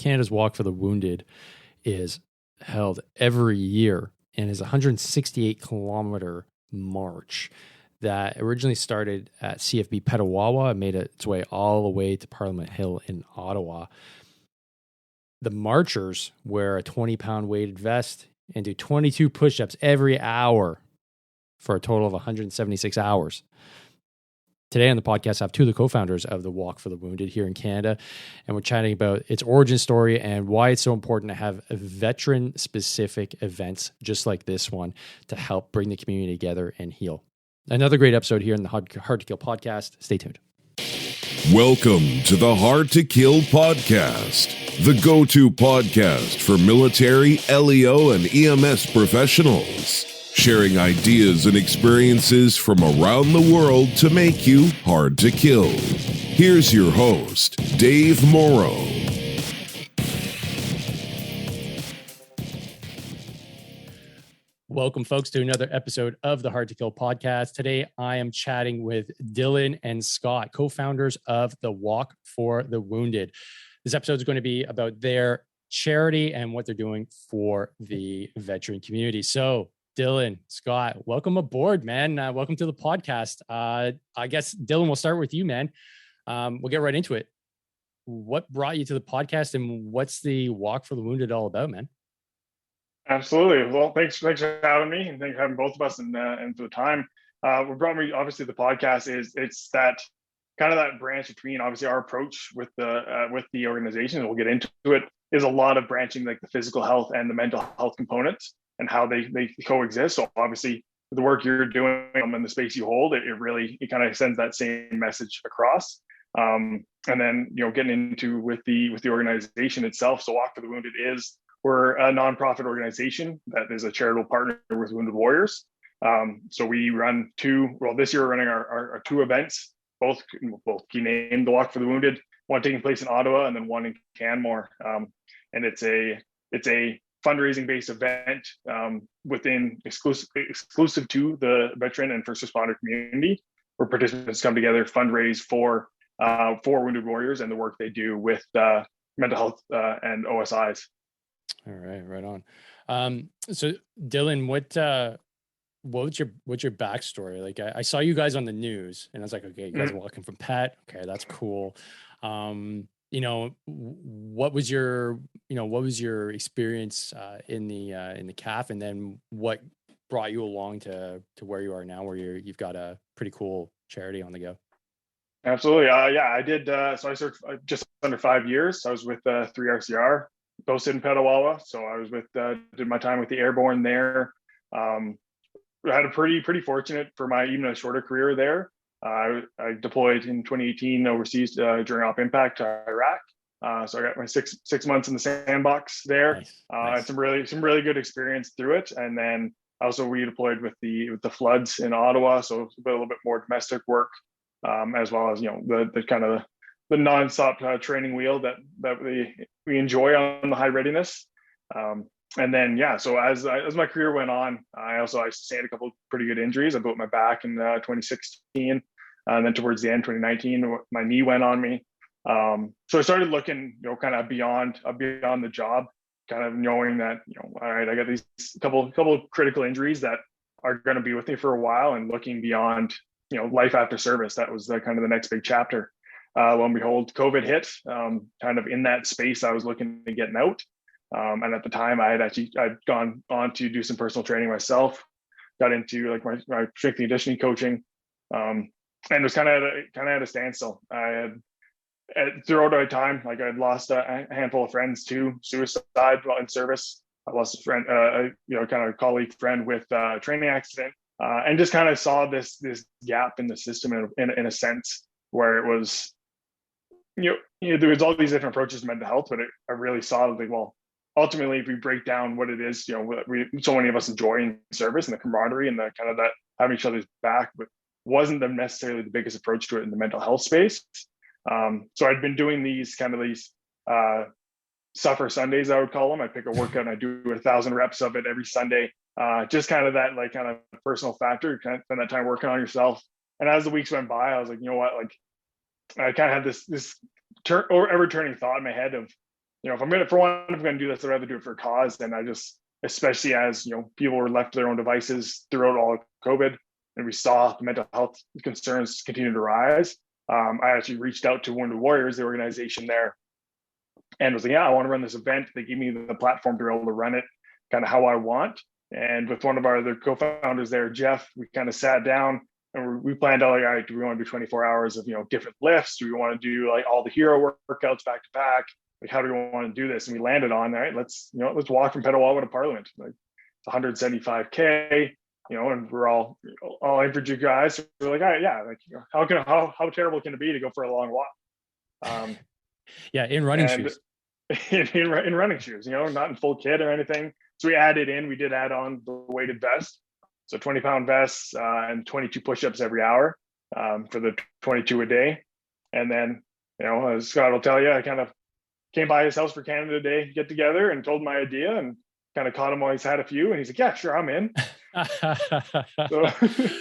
Canada's Walk for the Wounded is held every year and is a 168-kilometer march that originally started at CFB Petawawa and made its way all the way to Parliament Hill in Ottawa. The marchers wear a 20-pound weighted vest and do 22 push-ups every hour for a total of 176 hours. Today on the podcast, I have two of the co-founders of the Walk for the Wounded here in Canada, and we're chatting about its origin story and why it's so important to have veteran-specific events just like this one to help bring the community together and heal. Another great episode here in the Hard to Kill podcast. Stay tuned. Welcome to the Hard to Kill podcast, the go-to podcast for military, LEO, and EMS professionals. Sharing ideas and experiences from around the world to make you hard to kill. Here's your host, Dave Morrow. Welcome, folks, to another episode of the Hard to Kill podcast. Today, I am chatting with Dylan and Scott, co-founders of the Walk for the Wounded. This episode is going to be about their charity and what they're doing for the veteran community. So, Dylan, Scott, welcome aboard, man. Welcome to the podcast. I guess, Dylan, we'll start with you, man. We'll get right into it. What brought you to the podcast and what's the Walk for the Wounded all about, man? Absolutely. Well, thanks for having me, and thanks for having both of us and for the time. What brought me, obviously, the podcast it's that kind of that branch between, obviously, our approach with the organization, and we'll get into it, is a lot of branching, like the physical health and the mental health components and how they coexist. So obviously, the work you're doing and the space you hold, it kind of sends that same message across. And then, getting into with the organization itself. So Walk for the Wounded we're a nonprofit organization that is a charitable partner with Wounded Warriors. So we run this year we're running our two events, both key named the Walk for the Wounded, one taking place in Ottawa and then one in Canmore. And it's a fundraising based event within exclusive to the veteran and first responder community, where participants come together, fundraise for Wounded Warriors and the work they do with mental health and OSIs. All right, right on. So Dylan, what's your backstory? Like I saw you guys on the news and I was like, okay, you guys are walking from Pet. Okay, that's cool. What was your experience in the CAF, and then what brought you along to where you are now, where you've got a pretty cool charity on the go? Absolutely. I did. So I served just under 5 years. I was with 3RCR, posted in Petawawa. So I was did my time with the Airborne there. I had a pretty fortunate for my even a shorter career there. I deployed in 2018 overseas during Op Impact to Iraq. So I got my six months in the sandbox there. Nice. Had some really good experience through it. And then also redeployed with the floods in Ottawa. So a little bit more domestic work, as well as the kind of the nonstop training wheel that we enjoy on the high readiness. And then, so as my career went on, I sustained a couple of pretty good injuries. I broke my back in 2016, and then towards the end, 2019, my knee went on me. So I started looking, kind of beyond the job, kind of knowing that, all right, I got these couple of critical injuries that are going to be with me for a while, and looking beyond, life after service. That was kind of the next big chapter. Lo and behold, COVID hit. Kind of in that space, I was looking at getting out. And at the time, I'd gone on to do some personal training myself, got into like my strength and conditioning coaching, and it was kind of at a standstill. I had throughout my time, like I'd lost a handful of friends to suicide while in service. I lost a friend, kind of a colleague friend with a training accident, and just kind of saw this gap in the system in a sense where it was, there was all these different approaches to mental health, but I really saw like, well, ultimately, if we break down what it is, so many of us enjoy in service and the camaraderie and the kind of that having each other's back, but wasn't necessarily the biggest approach to it in the mental health space. So I'd been doing these suffer Sundays, I would call them. I pick a workout and I do 1,000 reps of it every Sunday. Just kind of that kind of personal factor, kind of spend that time working on yourself. And as the weeks went by, I was like, you know what, like I kind of had this ever turning thought in my head of, if I'm going to do this, I'd rather do it for a cause. And especially as, people were left to their own devices throughout all of COVID, and we saw the mental health concerns continue to rise. I actually reached out to Wounded Warriors, the organization there, and was like, yeah, I want to run this event. They gave me the platform to be able to run it kind of how I want. And with one of our other co-founders there, Jeff, we kind of sat down and we planned out, like, all right, do we want to do 24 hours of, different lifts? Do we want to do like all the hero workouts back to back? Like, how do we want to do this? And we landed on, all right, let's walk from Petawawa to Parliament. Like, it's 175K, and we're all average guys. So we're like, all right, yeah, like, how terrible can it be to go for a long walk? Yeah, in running shoes. In running shoes, not in full kit or anything. So we did add on the weighted vest. So 20-pound vests and 22 push-ups every hour for the 22 a day. And then, as Scott will tell you, I kind of came by his house for Canada Day get together and told my idea and kind of caught him while he's had a few. And he's like, yeah, sure, I'm in. So,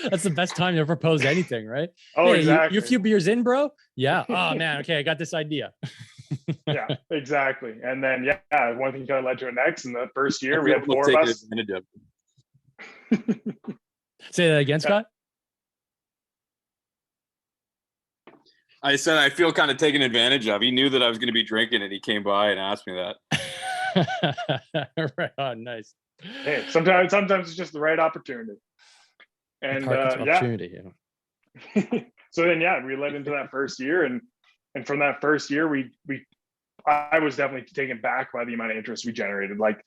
that's the best time to propose anything, right? Oh, hey, exactly. You a few beers in, bro? Yeah. Oh, man. Okay, I got this idea. Yeah, exactly. And then, one thing kind of led to the next. In the first year, we had 4 of us. Say that again, Scott. I said I feel kind of taken advantage of. He knew that I was going to be drinking, and he came by and asked me that. Right on, nice. Hey, sometimes it's just the right opportunity. And opportunity, So then, we led into that first year, and from that first year, I was definitely taken back by the amount of interest we generated. Like,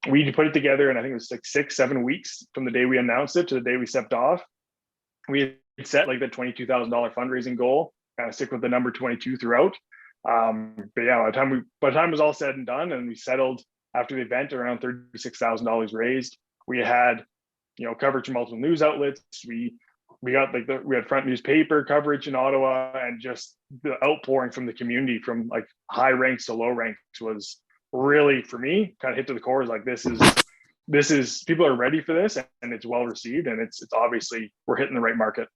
we put it together, and I think it was like 6-7 weeks from the day we announced it to the day we stepped off. We had set like the $22,000 fundraising goal, kind of stick with the number 22 throughout. But yeah, by the time it was all said and done, and we settled after the event around $36,000 raised. We had, coverage from multiple news outlets. We got we had front newspaper coverage in Ottawa, and just the outpouring from the community, from like high ranks to low ranks, was really, for me, kind of hit to the core. Is like, this is people are ready for this, and it's well received, and it's obviously we're hitting the right market.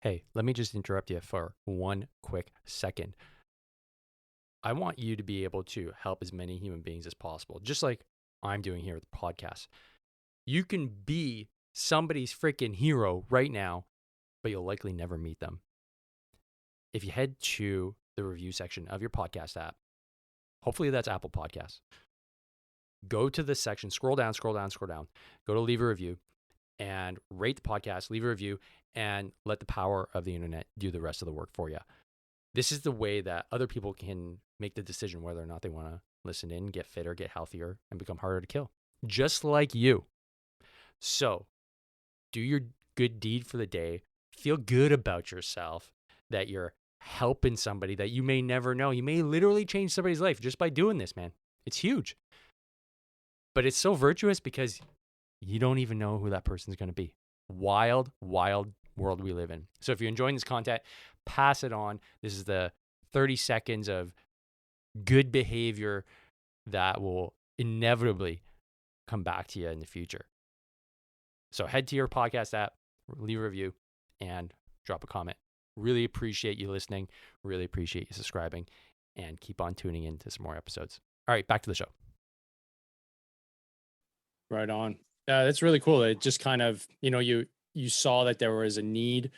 Hey, let me just interrupt you for one quick second. I want you to be able to help as many human beings as possible, just like I'm doing here with the podcast. You can be somebody's freaking hero right now, but you'll likely never meet them. If you head to the review section of your podcast app, hopefully that's Apple Podcasts, go to the section, scroll down, go to leave a review, and rate the podcast, leave a review, and let the power of the internet do the rest of the work for you. This is the way that other people can make the decision whether or not they want to listen in, get fitter, get healthier, and become harder to kill, just like you. So do your good deed for the day. Feel good about yourself that you're helping somebody that you may never know. You may literally change somebody's life just by doing this, man. It's huge. But it's so virtuous because you don't even know who that person's going to be. Wild, wild world we live in. So if you're enjoying this content, pass it on. This is the 30 seconds of good behavior that will inevitably come back to you in the future. So head to your podcast app, leave a review, and drop a comment. Really appreciate you listening. Really appreciate you subscribing, and keep on tuning in to some more episodes. All right, back to the show. Right on. That's really cool. It just kind of, you saw that there was a need.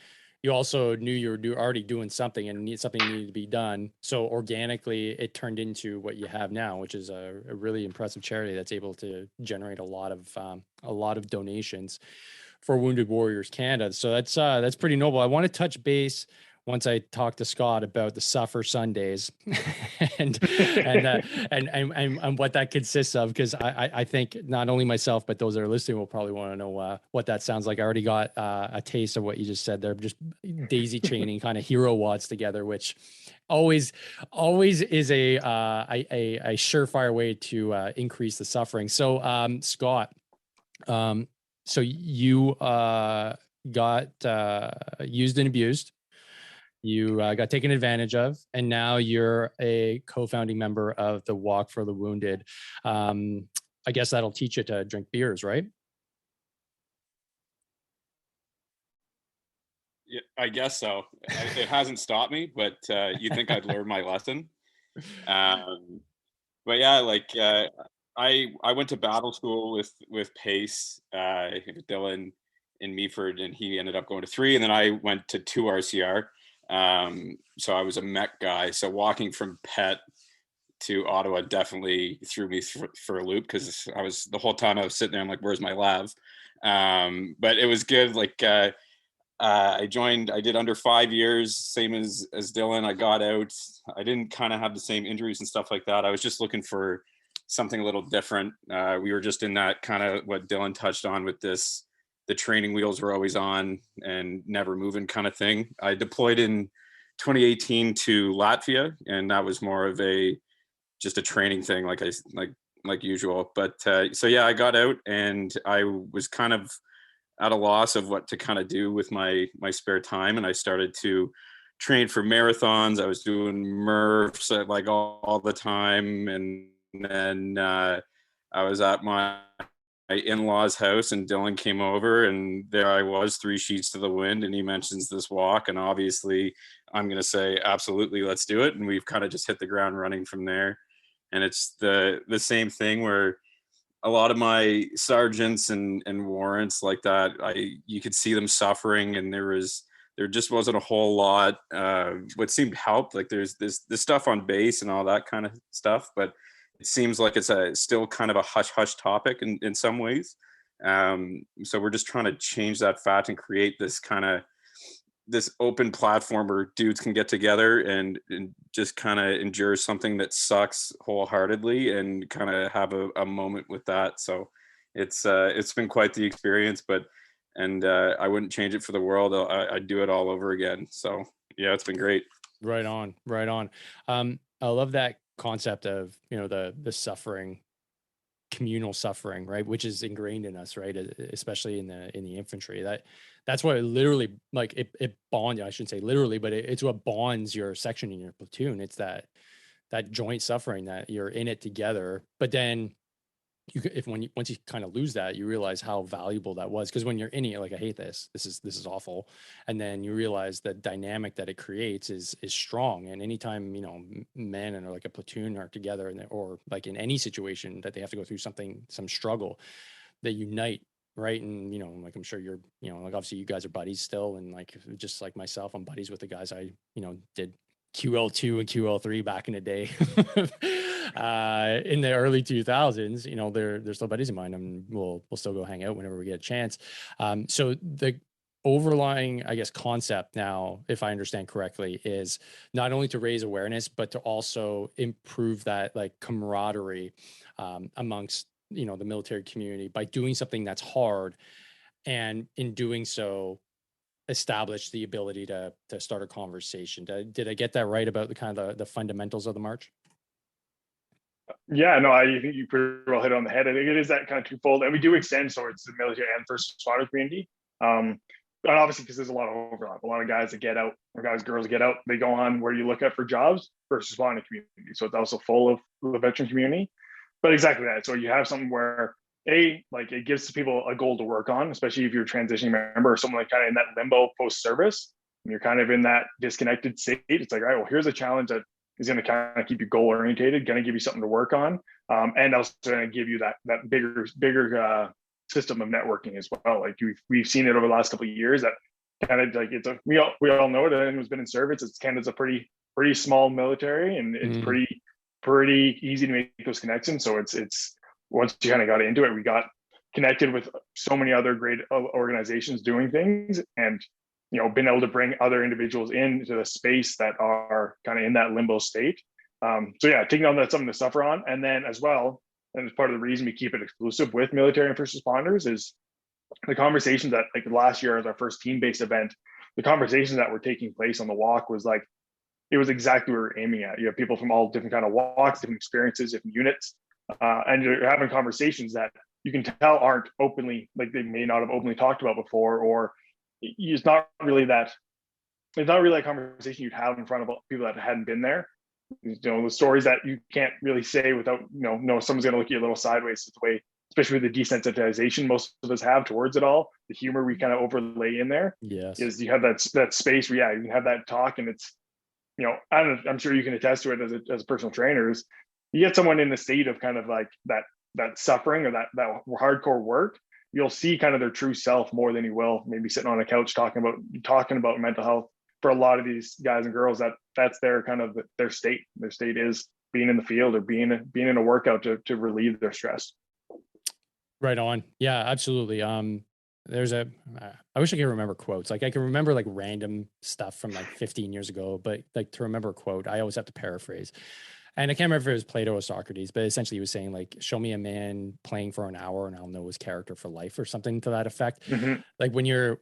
You also knew you were already doing something, and something needed to be done. So organically, it turned into what you have now, which is a really impressive charity that's able to generate a lot of donations for Wounded Warriors Canada. So that's pretty noble. I want to touch base once I talk to Scott about the Suffer Sundays and what that consists of, because I think not only myself, but those that are listening will probably want to know what that sounds like. I already got a taste of what you just said there, just daisy chaining kind of hero watts together, which always is a surefire way to increase the suffering. So Scott, so you got used and abused. You got taken advantage of, and now you're a co-founding member of the Walk for the Wounded. I guess that'll teach you to drink beers, right? Yeah, I guess so. It hasn't stopped me, but you think I'd learned my lesson. But yeah, like I went to battle school with Pace, with Dylan in Meaford, and he ended up going to 3, and then I went to 2 RCR. So I was a mech guy. So walking from Pet to Ottawa definitely threw me for a loop, because I was, the whole time I was sitting there, I'm like, where's my lav? But it was good. Like I did under 5 years, same as Dylan. I got out. I didn't kind of have the same injuries and stuff like that. I was just looking for something a little different. We were just in that kind of what Dylan touched on with this, the training wheels were always on and never moving kind of thing. I deployed in 2018 to Latvia, and that was more of just a training thing, like usual. But so yeah, I got out, and I was kind of at a loss of what to kind of do with my spare time, and I started to train for marathons. I was doing Murphs like all the time, and then I was at my in-laws house, and Dylan came over, and there I was, 3 sheets to the wind, and he mentions this walk, and obviously I'm going to say absolutely, let's do it. And we've kind of just hit the ground running from there. And it's the same thing where a lot of my sergeants and warrants like that, you could see them suffering, and there just wasn't a whole lot what seemed to help. Like there's this stuff on base and all that kind of stuff, but it seems like it's still kind of a hush topic in some ways. So we're just trying to change that fact and create this open platform where dudes can get together and just kind of endure something that sucks wholeheartedly and kind of have a moment with that. So it's been quite the experience, and I wouldn't change it for the world. I'd do it all over again. So yeah, it's been great. Right on. I love that concept of, the suffering, communal suffering, right, which is ingrained in us, right, especially in the infantry. That's what it literally, like, it bonds, I shouldn't say literally, but it's what bonds your section and your platoon. It's that joint suffering, that you're in it together. But then once you kind of lose that, you realize how valuable that was, because when you're in it, you're like, I hate this is awful, and then you realize the dynamic that it creates is strong. And anytime men and like a platoon are together, or like in any situation that they have to go through some struggle, they unite, right? And like, I'm sure you're like, obviously you guys are buddies still, and like, just like myself, I'm buddies with the guys I did QL2 and QL3 back in the day. In the early 2000s, they're still buddies of mine, and we'll still go hang out whenever we get a chance. So the overlying, I guess, concept now, if I understand correctly, is not only to raise awareness, but to also improve that like camaraderie amongst the military community by doing something that's hard, and in doing so establish the ability to start a conversation. Did I get that right about the kind of the fundamentals of the march? Yeah, no, I think you pretty well hit it on the head. I think it is that kind of twofold, and we do extend towards the military and first responder community. But obviously, because there's a lot of overlap, a lot of guys that get out, or girls get out, they go on where you look at for jobs, first responder community. So it's also full of the veteran community. But exactly that. So you have something where like it gives people a goal to work on, especially if you're a transitioning member or someone like kind of in that limbo post-service, and you're kind of in that disconnected state. It's like, all right, well, here's a challenge that is going to kind of keep you goal orientated, going to give you something to work on, and also going to give you that bigger system of networking as well. Like we've seen it over the last couple of years, that kind of like we all know it. Anyone who's been in service, Canada's a pretty small military, and it's pretty easy to make those connections. So it's once you kind of got into it, we got connected with so many other great organizations doing things, and been able to bring other individuals into the space that are kind of in that limbo state. So yeah, taking on that's something to suffer on. And then as well, and it's part of the reason we keep it exclusive with military and first responders, is the conversations that, like, last year as our first team-based event, the conversations that were taking place on the walk was like, it was exactly what we were aiming at. You have people from all different kind of walks, different experiences, different units, and you're having conversations that you can tell aren't openly, like they may not have openly talked about before, or it's not really that conversation you'd have in front of people that hadn't been there. The stories that you can't really say without, someone's going to look at you a little sideways. It's the way especially with the desensitization most of us have towards it all, the humor we kind of overlay in there. Yes. Is you have that space where, yeah, you can have that talk, and it's, I'm sure you can attest to it as a personal trainer, is you get someone in the state of kind of like that suffering or that hardcore work, you'll see kind of their true self more than you will maybe sitting on a couch talking about mental health. For a lot of these guys and girls, that's their kind of their state. Their state is being in the field or being in a workout to relieve their stress. Right on. Yeah, absolutely. There's I wish I could remember quotes. Like I can remember like random stuff from like 15 years ago, but like to remember a quote, I always have to paraphrase. And I can't remember if it was Plato or Socrates, but essentially he was saying like, show me a man playing for an hour and I'll know his character for life, or something to that effect. Mm-hmm. Like when you're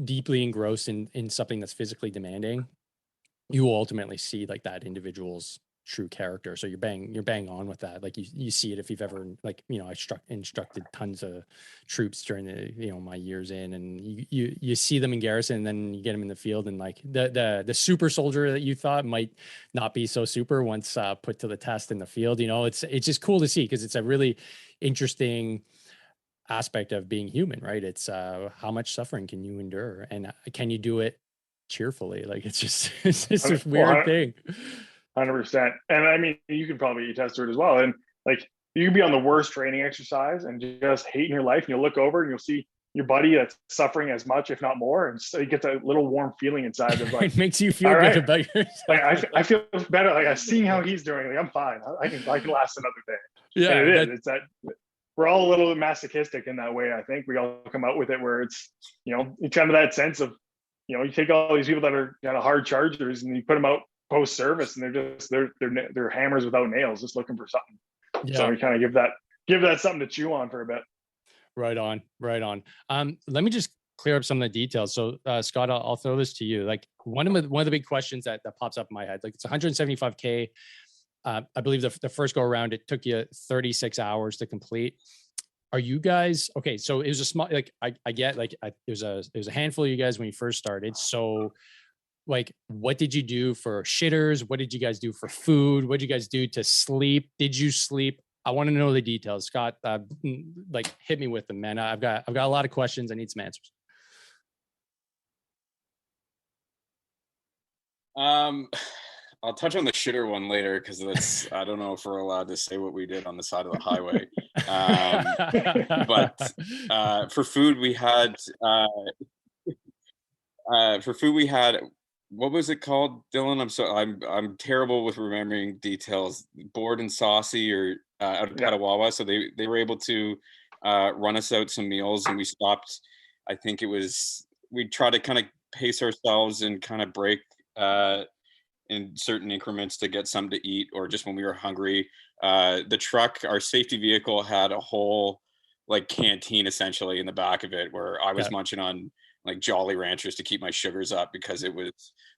deeply engrossed in something that's physically demanding, you will ultimately see like that individual's true character. So you're bang on with that. Like you see it if you've ever, like, I instructed tons of troops during the, my years in, and you see them in garrison, and then you get them in the field, and like the super soldier that you thought might not be so super once put to the test in the field. It's just cool to see, because it's a really interesting aspect of being human, right? It's how much suffering can you endure, and can you do it cheerfully? Like it's just this weird thing. 100%. And I mean, you can probably attest to it as well. And like, you can be on the worst training exercise and just hating your life, and you'll look over and you'll see your buddy that's suffering as much, if not more. And so you get that little warm feeling inside of like, it makes you feel good about yourself. Like I feel better. Like I'm seeing how he's doing. Like I'm fine. I can last another day. Yeah. And it's that we're all a little bit masochistic in that way. I think we all come out with it where it's, it's kind of that sense of, you take all these people that are kind of hard chargers and you put them out post service, and they're hammers without nails, just looking for something. Yeah. So we kind of give that something to chew on for a bit. Right on. Let me just clear up some of the details. So Scott, I'll throw this to you. Like one of the big questions that pops up in my head, like it's 175K. I believe the first go around, it took you 36 hours to complete. Are you guys okay? So it was a small, like I get, like it was a handful of you guys when you first started. So like, what did you do for shitters? What did you guys do for food? What did you guys do to sleep? Did you sleep? I want to know the details, Scott. Like, hit me with them, man. I've got a lot of questions. I need some answers. I'll touch on the shitter one later, because that's, I don't know if we're allowed to say what we did on the side of the highway. But for food, we had what was it called, Dylan? I'm terrible with remembering details. Bored and Saucy, or out of Petawawa. So they were able to run us out some meals, and we stopped. I think we try to kind of pace ourselves and kind of break in certain increments to get something to eat, or just when we were hungry. The truck, our safety vehicle, had a whole like canteen essentially in the back of it, where I was munching on like Jolly Ranchers to keep my sugars up, because it was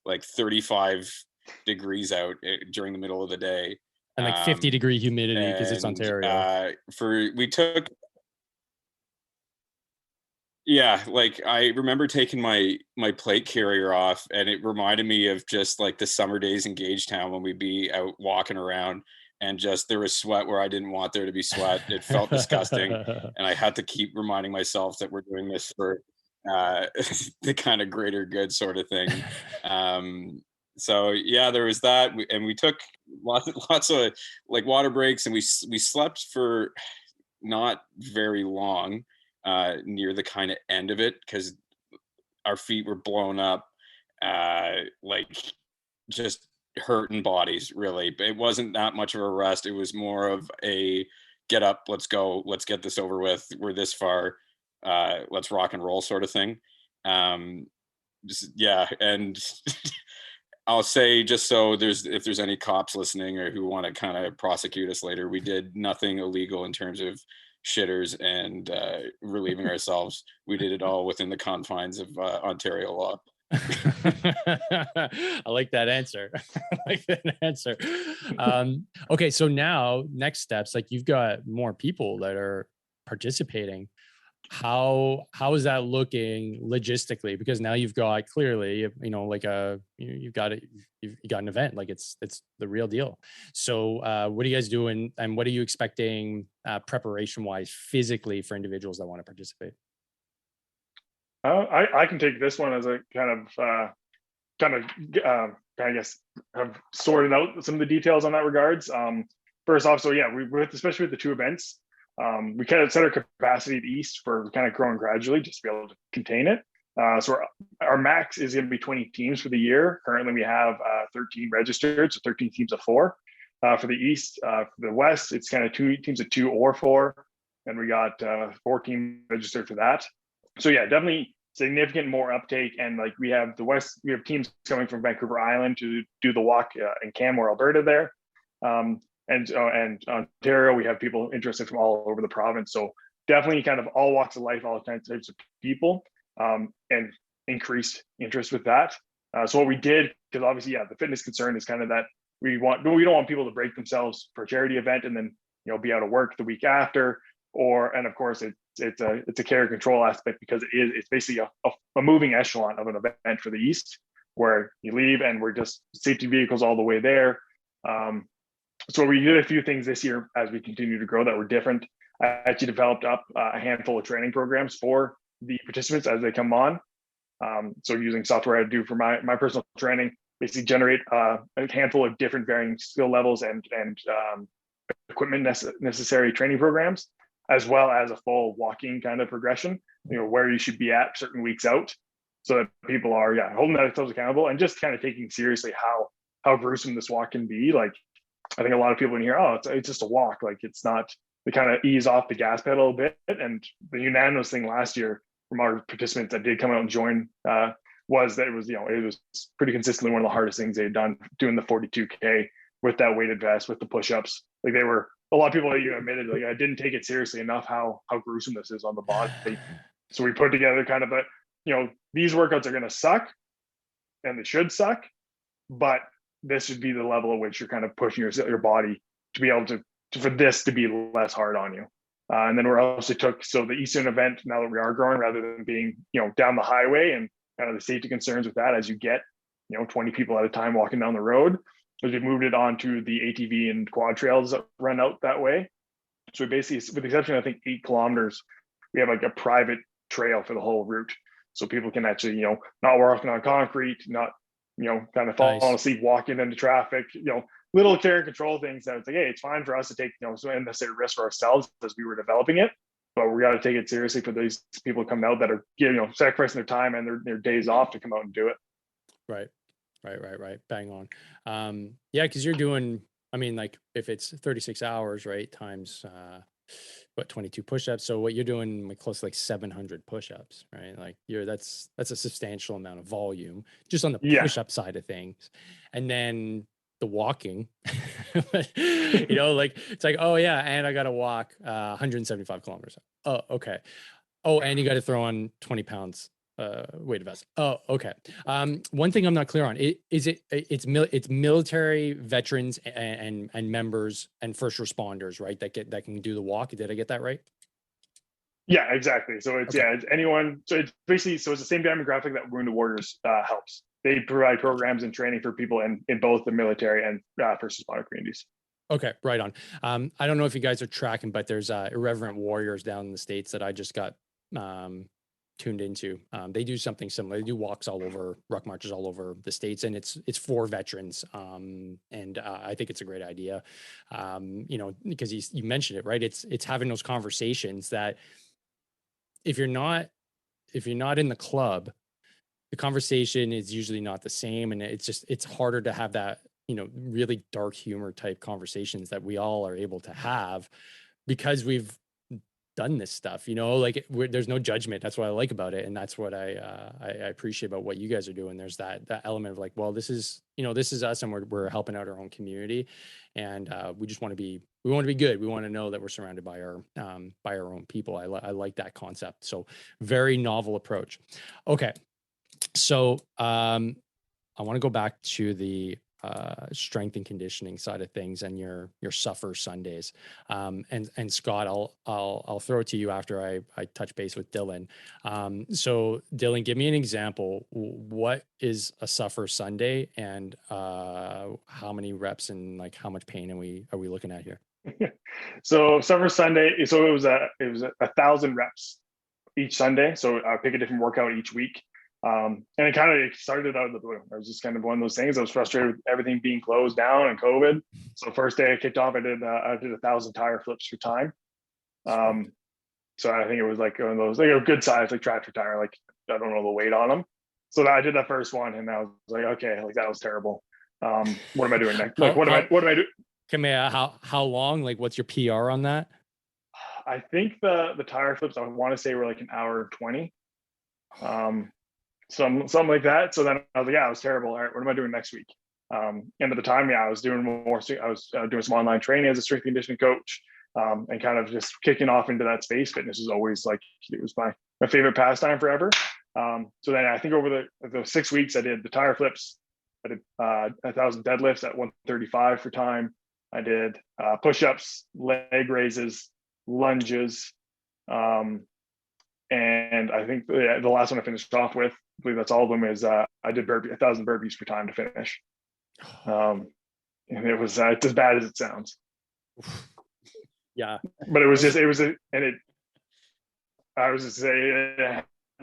like 35 degrees out during the middle of the day. And like 50-degree humidity, because it's Ontario. Like I remember taking my plate carrier off, and it reminded me of just like the summer days in Gagetown when we'd be out walking around, and just there was sweat where I didn't want there to be sweat. It felt disgusting. And I had to keep reminding myself that we're doing this for the kind of greater good sort of thing. So yeah, there was that. And we took lots of like water breaks, and we slept for not very long near the kind of end of it, because our feet were blown up, like just hurting bodies, really. But it wasn't that much of a rest. It was more of a get up, let's go, let's get this over with. We're this far. Let's rock and roll sort of thing. And I'll say, just so if there's any cops listening or who want to kind of prosecute us later, we did nothing illegal in terms of shitters and relieving ourselves. We did it all within the confines of Ontario law. I like that answer. Okay, so now next steps, like you've got more people that are participating. how is that looking logistically? Because now you've got clearly, like you've got an event, like it's the real deal. So what are you guys doing, and what are you expecting preparation wise physically for individuals that want to participate? I can take this one as a I guess have sorted out some of the details on that regards. First off, so yeah, especially with the two events, we kind of set our capacity at East for kind of growing gradually just to be able to contain it. So our max is going to be 20 teams for the year. Currently, we have 13 registered, so 13 teams of 4 for the East. For the West, it's kind of 2 teams of 2 or 4, and we got 14 registered for that. So yeah, definitely significant more uptake. And like we have the West, we have teams coming from Vancouver Island to do the walk in Canmore, Alberta there. And Ontario, we have people interested from all over the province. So definitely kind of all walks of life, all types of people, and increased interest with that. So what we did, because obviously, yeah, the fitness concern is kind of that we don't want people to break themselves for a charity event and then be out of work the week after, and of course it's a care control aspect, because it's basically a moving echelon of an event for the East, where you leave and we're just safety vehicles all the way there. So we did a few things this year as we continue to grow that were different. I actually developed up a handful of training programs for the participants as they come on. So using software I do for my personal training, basically generate a handful of different varying skill levels and equipment necessary training programs, as well as a full walking kind of progression, where you should be at certain weeks out, so that people are holding themselves accountable and just kind of taking seriously how gruesome this walk can be. Like, I think a lot of people in here, it's just a walk. Like, it's not. They kind of ease off the gas pedal a bit. And the unanimous thing last year from our participants that did come out and join was that it was pretty consistently one of the hardest things they had done, doing the 42K with that weighted vest, with the push-ups. Like, they were, a lot of people admitted, like, I didn't take it seriously enough how gruesome this is on the body. So we put together kind of these workouts are going to suck, and they should suck, but this should be the level at which you're kind of pushing your body to be able to for this to be less hard on you. And then we're also the Eastern event, now that we are growing, rather than being down the highway and kind of the safety concerns with that as you get 20 people at a time walking down the road, as we've moved it on to the ATV and quad trails that run out that way. So we basically, with the exception of, I think, 8 kilometers, we have like a private trail for the whole route, so people can actually not walking on concrete, not kind of falling asleep walking into traffic, little care and control things that it's like, hey, it's fine for us to take some unnecessary risk for ourselves as we were developing it, but we got to take it seriously for these people coming out that are sacrificing their time and their days off to come out and do it. Right. Bang on. Yeah, because you're doing, I mean, like, if it's 36 hours, right, times 22 push-ups, so what you're doing, like, close to like 700 push-ups, right? Like, that's a substantial amount of volume just on the push-up side of things. And then the walking, like, it's like, oh yeah, and I gotta walk 175 kilometers. Oh, okay. Oh, and you got to throw on 20 pounds weighted vest. Oh, okay. One thing I'm not clear on, it's military veterans and members and first responders, right? That can do the walk. Did I get that right? Yeah, exactly. So it's it's anyone. So it's basically, it's the same demographic that Wounded Warriors helps. They provide programs and training for people in both the military and first responder communities. Okay, right on. I don't know if you guys are tracking, but there's Irreverent Warriors down in the States that I just got tuned into. They do something similar. They do walks all over, ruck marches all over the States, and it's for veterans. And I think it's a great idea. Because you mentioned it, right? It's having those conversations that if you're not in the club, the conversation is usually not the same, and it's harder to have that really dark humor type conversations that we all are able to have because we've done this stuff, like there's no judgment. That's what I like about it. And that's what I appreciate about what you guys are doing. There's that element of like, well, this is us, and we're helping out our own community. And we want to be good. We want to know that we're surrounded by our own people. I like that concept. So very novel approach. Okay. So I want to go back to the strength and conditioning side of things and your suffer Sundays. And Scott, I'll throw it to you after I touch base with Dylan. So Dylan, give me an example. What is a suffer Sunday, and how many reps and like how much pain are we looking at here? So summer Sunday, so it was a 1,000 reps each Sunday. So I pick a different workout each week. And it kind of started out of the blue. I was just kind of one of those things. I was frustrated with everything being closed down and COVID. So first day I kicked off, I did 1,000 tire flips for time. So I think it was like one of those, like a good size, like tractor tire, like I don't know the weight on them. So I did that first one, and I was like, okay, like that was terrible. What am I doing next? Like, what am I doing? Kamea, how long? Like, what's your PR on that? I think the tire flips, I want to say, were like an hour 20, something like that. So then I was like, yeah, it was terrible. All right, what am I doing next week? And at the time, I was doing more. I was doing some online training as a strength and conditioning coach, and kind of just kicking off into that space. Fitness is always like, it was my favorite pastime forever. So then I think over the 6 weeks, I did the tire flips. I did 1,000 deadlifts at 135 for time. I did push-ups, leg raises, lunges, and I think the last one I finished off with, I believe that's all of them, is I did 1,000 burpees for time to finish. And it was it's as bad as it sounds. Yeah, but I was just saying,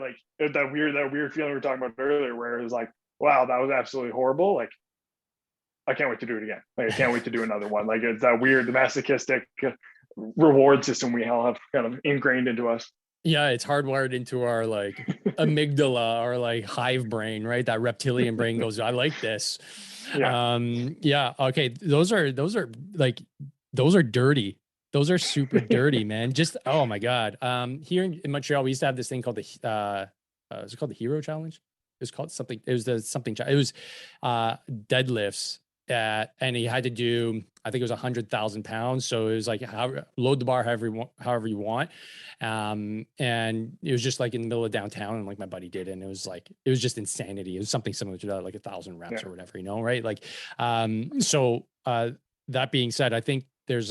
like that weird feeling we were talking about earlier, where it was like, wow, that was absolutely horrible. Like, I can't wait to do it again. Like, I can't wait to do another one. Like, it's that weird masochistic reward system we all have kind of ingrained into us. Yeah, it's hardwired into our like amygdala, or like hive brain, right? That reptilian brain goes, I like this. Yeah. Yeah. Okay. Those are dirty. Those are super dirty, man. Just, oh my God. Here in Montreal, we used to have this thing called was it called the Hero Challenge? It was called something. It was deadlifts and he had to do, I think it was 100,000 pounds. So it was like, load the bar however you want. And it was just like in the middle of downtown, and like my buddy did it, and it was just insanity. It was something similar to that, like 1,000 reps or whatever, right? Like, so that being said, I think there's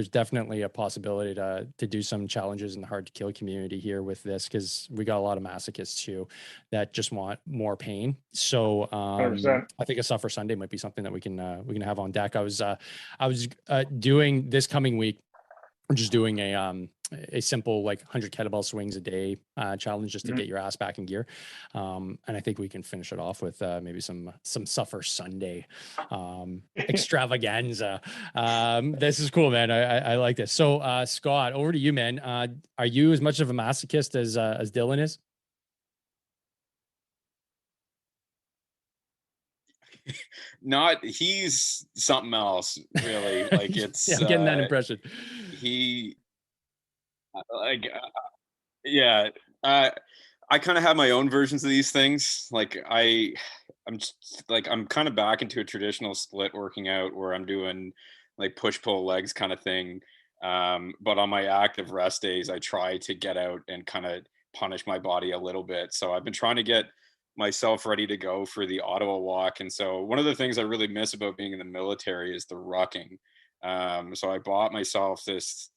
definitely a possibility to do some challenges in the hard to kill community here with this, because we got a lot of masochists too that just want more pain. So I think a Suffer Sunday might be something that we can have on deck. I was doing this coming week. We're just doing a simple like 100 kettlebell swings a day challenge, just to get your ass back in gear. And I think we can finish it off with maybe some Suffer Sunday extravaganza. This is cool, man. I like this. So Scott, over to you, man. Are you as much of a masochist as Dylan is? Not, he's something else, really. Like, it's yeah, I'm getting that impression. He like I kind of have my own versions of these things. Like, I'm kind of back into a traditional split working out, where I'm doing like push pull legs kind of thing. But on my active rest days, I try to get out and kind of punish my body a little bit. So I've been trying to get myself ready to go for the Ottawa walk. And so one of the things I really miss about being in the military is the rucking. So I bought myself this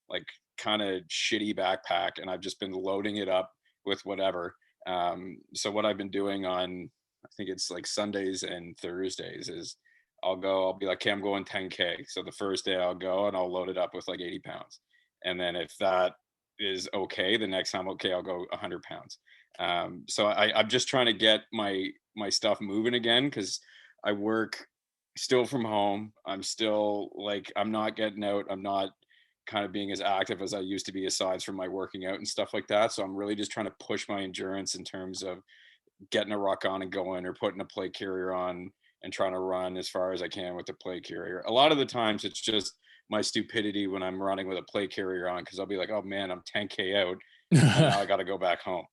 like kind of shitty backpack, and I've just been loading it up with whatever. So what I've been doing on, I think it's like Sundays and Thursdays, is I'll be like, okay, I'm going 10K. So the first day I'll go and I'll load it up with like 80 pounds. And then if that is okay, the next time, okay, I'll go 100 pounds. So I'm just trying to get my stuff moving again, because I work still from home. I'm still like, I'm not getting out. I'm not kind of being as active as I used to be, aside from my working out and stuff like that. So I'm really just trying to push my endurance in terms of getting a ruck on and going, or putting a plate carrier on and trying to run as far as I can with the plate carrier. A lot of the times it's just my stupidity when I'm running with a plate carrier on, because I'll be like, oh man, I'm 10K out. And now I got to go back home.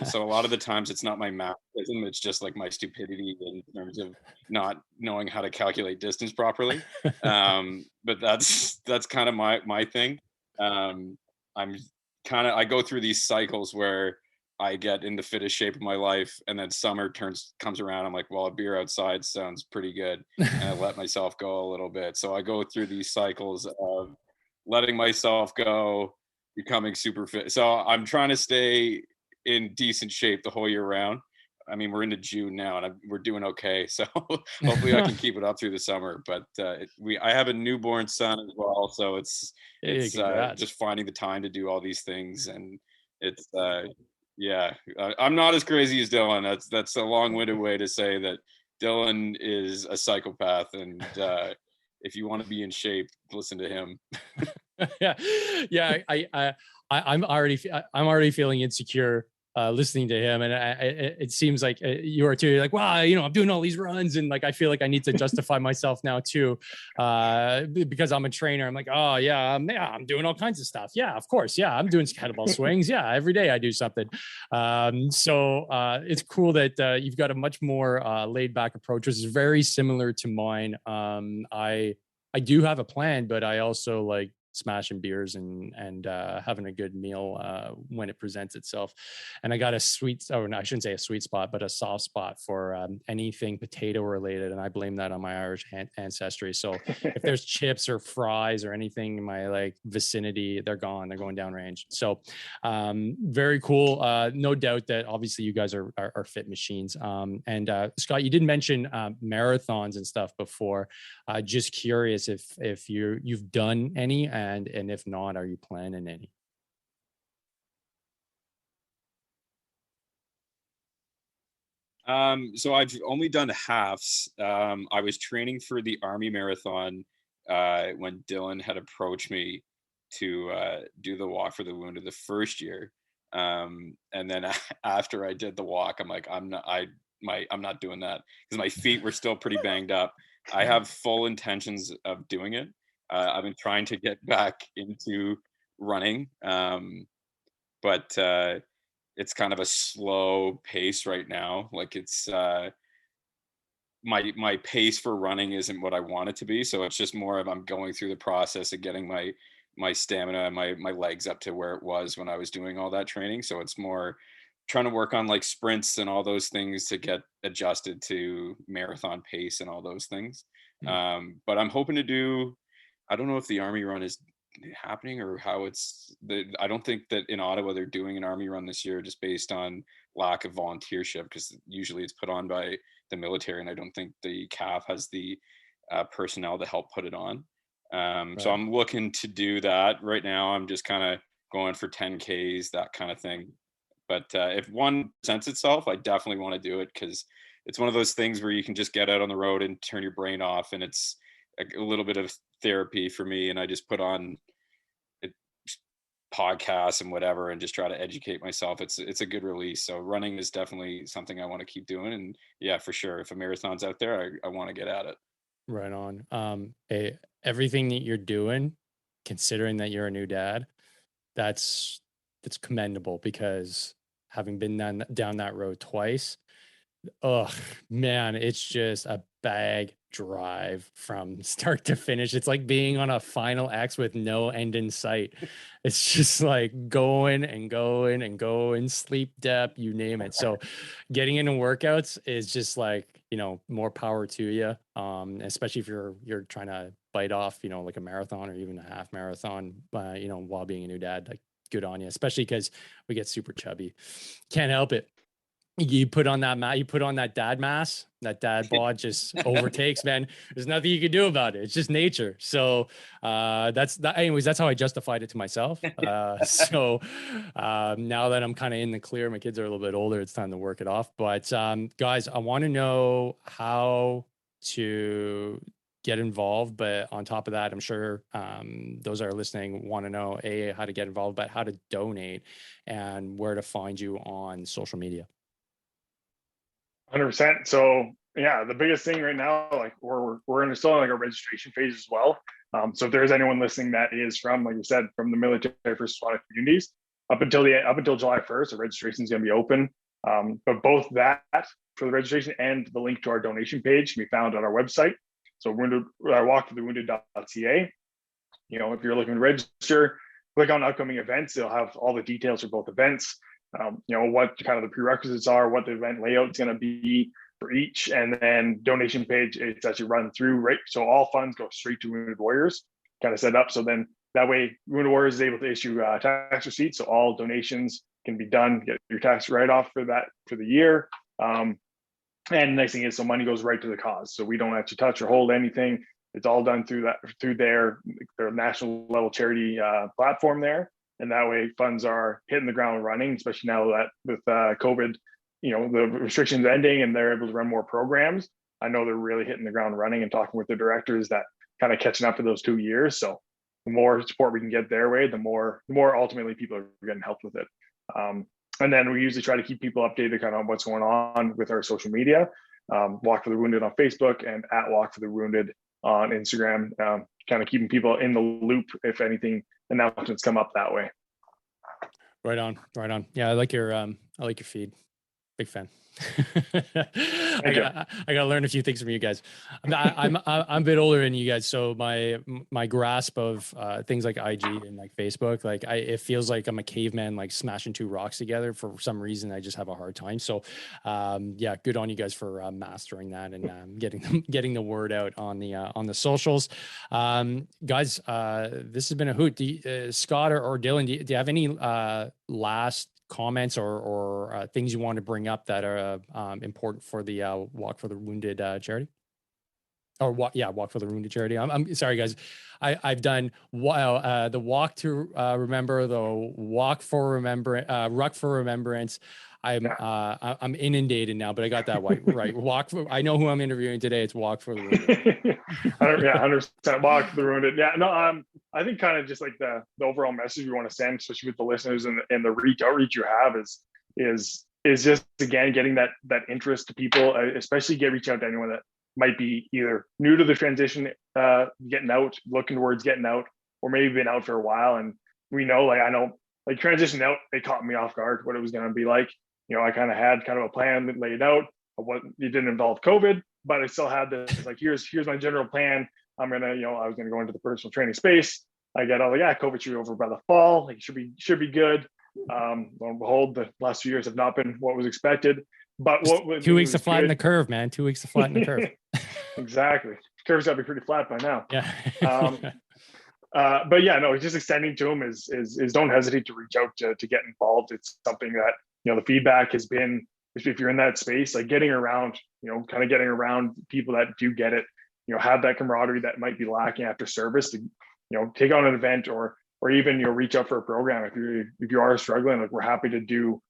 So a lot of the times it's not my math, it's just like my stupidity in terms of not knowing how to calculate distance properly. But that's kind of my thing. I go through these cycles where I get in the fittest shape of my life, and then summer comes around. I'm like, well, a beer outside sounds pretty good, and I let myself go a little bit. So I go through these cycles of letting myself go, becoming super fit. So I'm trying to stay in decent shape the whole year round. I mean, we're into June now, and we're doing okay. So hopefully, I can keep it up through the summer. But I have a newborn son as well, so it's Hey, congrats. just finding the time to do all these things, and it's yeah. I'm not as crazy as Dylan. That's a long-winded way to say that Dylan is a psychopath, and if you want to be in shape, listen to him. Yeah. I'm already feeling insecure listening to him, and it seems like you are too. You're like, wow, I'm doing all these runs, and like I feel like I need to justify myself now too, because I'm a trainer. I'm like, oh yeah, I'm doing all kinds of stuff. Yeah, of course, yeah, I'm doing kettlebell swings. Yeah, every day I do something. So it's cool that you've got a much more laid back approach, which is very similar to mine. I do have a plan, but I also like smashing beers and having a good meal when it presents itself. And I got I shouldn't say a sweet spot, but a soft spot for anything potato related. And I blame that on my Irish ancestry. So if there's chips or fries or anything in my like vicinity, they're gone. They're going downrange. So very cool. No doubt that obviously you guys are fit machines. And Scott, you did mention marathons and stuff before. Just curious if you've done any, and if not, are you planning any? So I've only done halves. I was training for the Army Marathon when Dylan had approached me to do the walk for the wounded the first year. And then after I did the walk, I'm like, I'm not doing that because my feet were still pretty banged up. I have full intentions of doing it. I've been trying to get back into running, but it's kind of a slow pace right now. Like it's my pace for running isn't what I want it to be. So it's just more of I'm going through the process of getting my stamina and my legs up to where it was when I was doing all that training. So it's more trying to work on like sprints and all those things to get adjusted to marathon pace and all those things. But I'm hoping to do, I don't know if the Army run is happening or how I don't think that in Ottawa they're doing an Army run this year just based on lack of volunteership, because usually it's put on by the military, and I don't think the CAF has the personnel to help put it on. Right. So I'm looking to do that right now. I'm just kind of going for 10Ks, that kind of thing. But if one presents itself, I definitely want to do it, because it's one of those things where you can just get out on the road and turn your brain off, and it's a little bit of therapy for me. And I just put on podcasts and whatever and just try to educate myself. It's a good release. So running is definitely something I want to keep doing. And yeah, for sure, if a marathon's out there, I want to get at it. Right on. Everything that you're doing, considering that you're a new dad, that's commendable, because having been down that road twice, oh man, it's just a bag drive from start to finish. It's like being on a final X with no end in sight. It's just like going and going and going, sleep depth, you name it. So getting into workouts is just like, more power to you. Especially if you're trying to bite off, like a marathon or even a half marathon, while being a new dad. Like, good on you, especially because we get super chubby. Can't help it. You put on that dad mass, that dad bod just overtakes, man. There's nothing you can do about it. It's just nature. So that's how I justified it to myself. So now that I'm kind of in the clear, my kids are a little bit older, it's time to work it off. But guys, I want to know how to get involved. But on top of that, I'm sure those that are listening want to know how to get involved, but how to donate and where to find you on social media. 100%. So yeah, the biggest thing right now, like we're still in like a registration phase as well. So if there's anyone listening that is from, like you said, from the military first responder communities, up until July 1st, the registration is going to be open. But both that for the registration and the link to our donation page can be found on our website. So walkforthewounded.ca. If you're looking to register, click on upcoming events. It'll have all the details for both events. what kind of the prerequisites are, what the event layout is going to be for each, and then donation page, it's actually run through, right? So all funds go straight to Wounded Warriors, kind of set up. So then that way Wounded Warriors is able to issue tax receipts. So all donations can be done, get your tax write-off for that for the year. And the nice thing is, so money goes right to the cause. So we don't have to touch or hold anything. It's all done through their national level charity platform there. And that way funds are hitting the ground running, especially now that with COVID, the restrictions ending and they're able to run more programs. I know they're really hitting the ground running and talking with the directors that kind of catching up for those 2 years. So the more support we can get their way, the more ultimately people are getting helped with it. And then we usually try to keep people updated kind of on what's going on with our social media. Walk for the Wounded on Facebook and at Walk for the Wounded on Instagram, kind of keeping people in the loop if anything announcements come up that way. Right on. Yeah, I like your feed. Big fan. I gotta learn a few things from you guys. I'm a bit older than you guys, so my grasp of things like IG and like Facebook, like it feels like I'm a caveman, like smashing two rocks together. For some reason, I just have a hard time. So, yeah, good on you guys for mastering that and getting the word out on the socials. Guys, this has been a hoot. Scott or Dylan, do you have any last comments or things you want to bring up that are important for the Walk for the Wounded charity? Or Walk for the Wounded charity. I'm sorry, guys. I've done the Walk to Remember, the Walk for Remembrance, Ruck for Remembrance. I'm inundated now, but I got that right. I know who I'm interviewing today. It's Walk for the Wounded. 100% Walk for the Wounded. Yeah, no, I think kind of just like the overall message we want to send, especially with the listeners and the outreach you have is just, again, getting that interest to people, especially reach out to anyone that might be either new to the transition, getting out, looking towards getting out, or maybe been out for a while. And we know, I know, transition out, it caught me off guard what it was going to be like. I kind of had a plan that laid out. It didn't involve COVID, but I still had this, here's my general plan. I'm going to, I was going to go into the personal training space. I got COVID should be over by the fall. Should be good. Lo and behold, the last few years have not been what was expected. But 2 weeks to flatten the curve, man. 2 weeks to flatten the curve. Exactly. Curve's got to be pretty flat by now. Yeah. But yeah, no, just extending to them is don't hesitate to reach out to get involved. It's something that, the feedback has been, if you're in that space, getting around, getting around people that do get it, have that camaraderie that might be lacking after service to, take on an event or even, reach out for a program. If you are struggling, we're happy to do,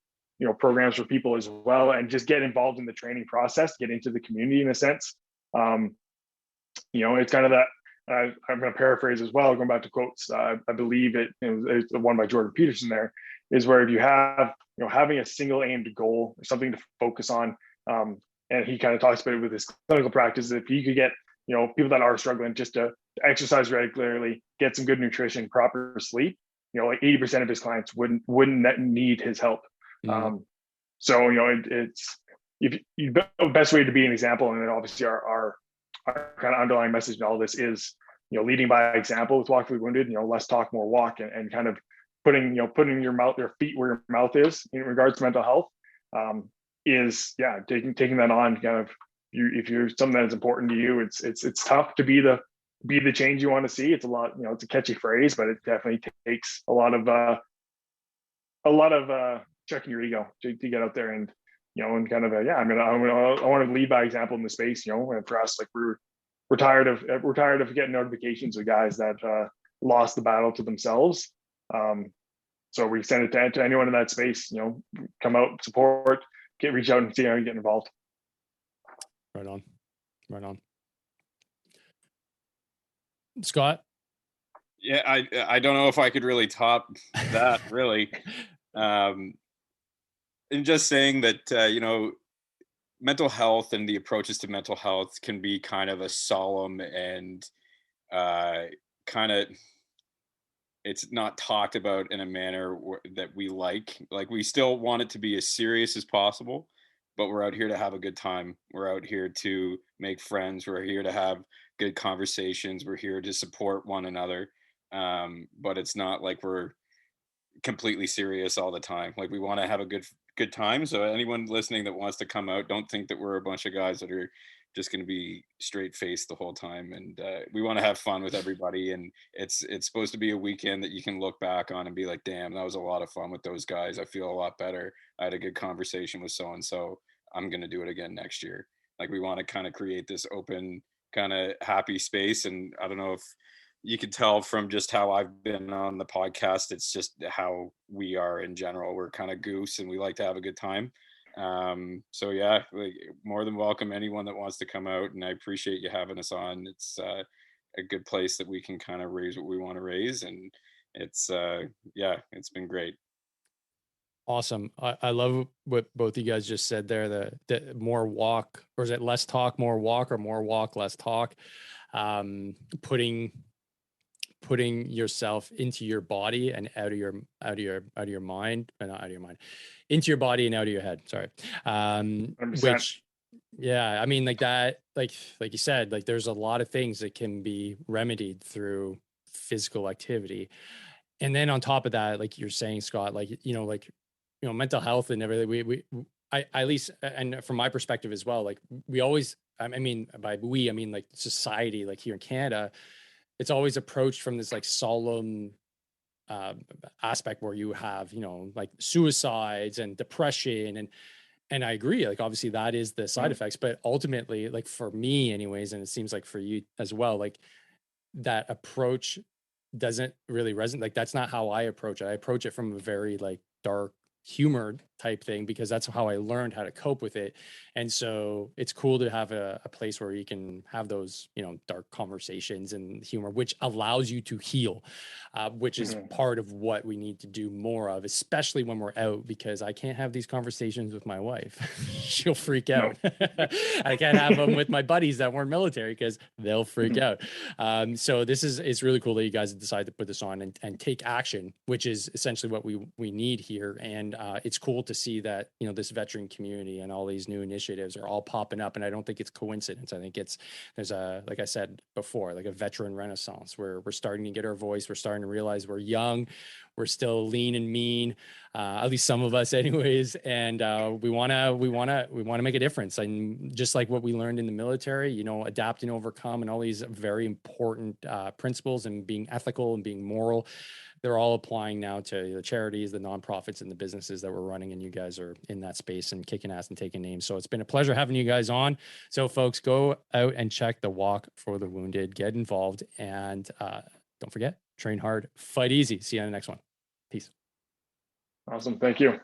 programs for people as well, and just get involved in the training process, get into the community in a sense. It's kind of that, I'm going to paraphrase as well, going back to quotes. I believe it's the one by Jordan Peterson there, is where if you have, having a single aimed goal or something to focus on, and he kind of talks about it with his clinical practice, if you could get, people that are struggling just to exercise regularly, get some good nutrition, proper sleep, 80% of his clients wouldn't need his help. Mm-hmm. So, it's the best way to be an example. And then obviously our kind of underlying message in all this is, leading by example with Walk for the Wounded, less talk, more walk, and kind of putting your feet where your mouth is in regards to mental health, is taking that on. Kind of, if you're something that's important to you, it's tough to be the change you want to see. It's a lot, it's a catchy phrase, but it definitely takes a lot of checking your ego to get out there and, and kind of I want to lead by example in the space, and for us, we're tired of getting notifications of guys that lost the battle to themselves. So we send it to anyone in that space, come out, support, reach out and see how you get involved. Right on. Scott? Yeah, I don't know if I could really top that, really. And just saying that, mental health and the approaches to mental health can be kind of a solemn and it's not talked about in a manner that we like. We still want it to be as serious as possible, but we're out here to have a good time. We're out here to make friends. We're here to have good conversations. We're here to support one another. But it's not like we're completely serious all the time. Like we want to have a good time. So anyone listening that wants to come out, don't think that we're a bunch of guys that are just going to be straight faced the whole time. And we want to have fun with everybody. And it's supposed to be a weekend that you can look back on and be like, damn, that was a lot of fun with those guys. I feel a lot better. I had a good conversation with so and so. I'm going to do it again next year. Like we want to kind of create this open, kind of happy space. And I don't know if you can tell from just how I've been on the podcast, it's just how we are in general. We're kind of goose and we like to have a good time. So yeah, like, more than welcome anyone that wants to come out, and I appreciate you having us on. It's a good place that we can kind of raise what we want to raise, and it's yeah, it's been great. Awesome. I love what both you guys just said there, the more walk, or is it less talk, more walk, or more walk, less talk? Putting yourself into your body and out of your mind, and not out of your mind, into your body and out of your head. Sorry. 100%. Which, yeah, I mean, like that, like you said, like there's a lot of things that can be remedied through physical activity. And then on top of that, like you're saying, Scott, like, mental health and everything, I at least, and from my perspective as well, like we always, I mean, by we, I mean like society, like here in Canada, it's always approached from this like solemn aspect where you have, like suicides and depression, and I agree, like obviously that is the side effects, but ultimately, like for me anyways, and it seems like for you as well, like that approach doesn't really resonate. Like that's not how I approach it. I approach it from a very like dark humor type thing, because that's how I learned how to cope with it. And so it's cool to have a place where you can have those, dark conversations and humor, which allows you to heal, which is part of what we need to do more of, especially when we're out, because I can't have these conversations with my wife. She'll freak out. I can't have them with my buddies that weren't military because they'll freak out. So it's really cool that you guys decided to put this on and take action, which is essentially what we need here. And it's cool to see that, this veteran community and all these new initiatives are all popping up. And I don't think it's coincidence. I think there's like I said before, like a veteran renaissance where we're starting to get our voice. We're starting to realize we're young. We're still lean and mean, at least some of us anyways. And we want to make a difference. And just like what we learned in the military, adapt and overcome and all these very important principles, and being ethical and being moral, they're all applying now to the charities, the nonprofits, and the businesses that we're running. And you guys are in that space and kicking ass and taking names. So it's been a pleasure having you guys on. So folks, go out and check the Walk for the Wounded, get involved, and don't forget, train hard, fight easy. See you on the next one. Peace. Awesome. Thank you.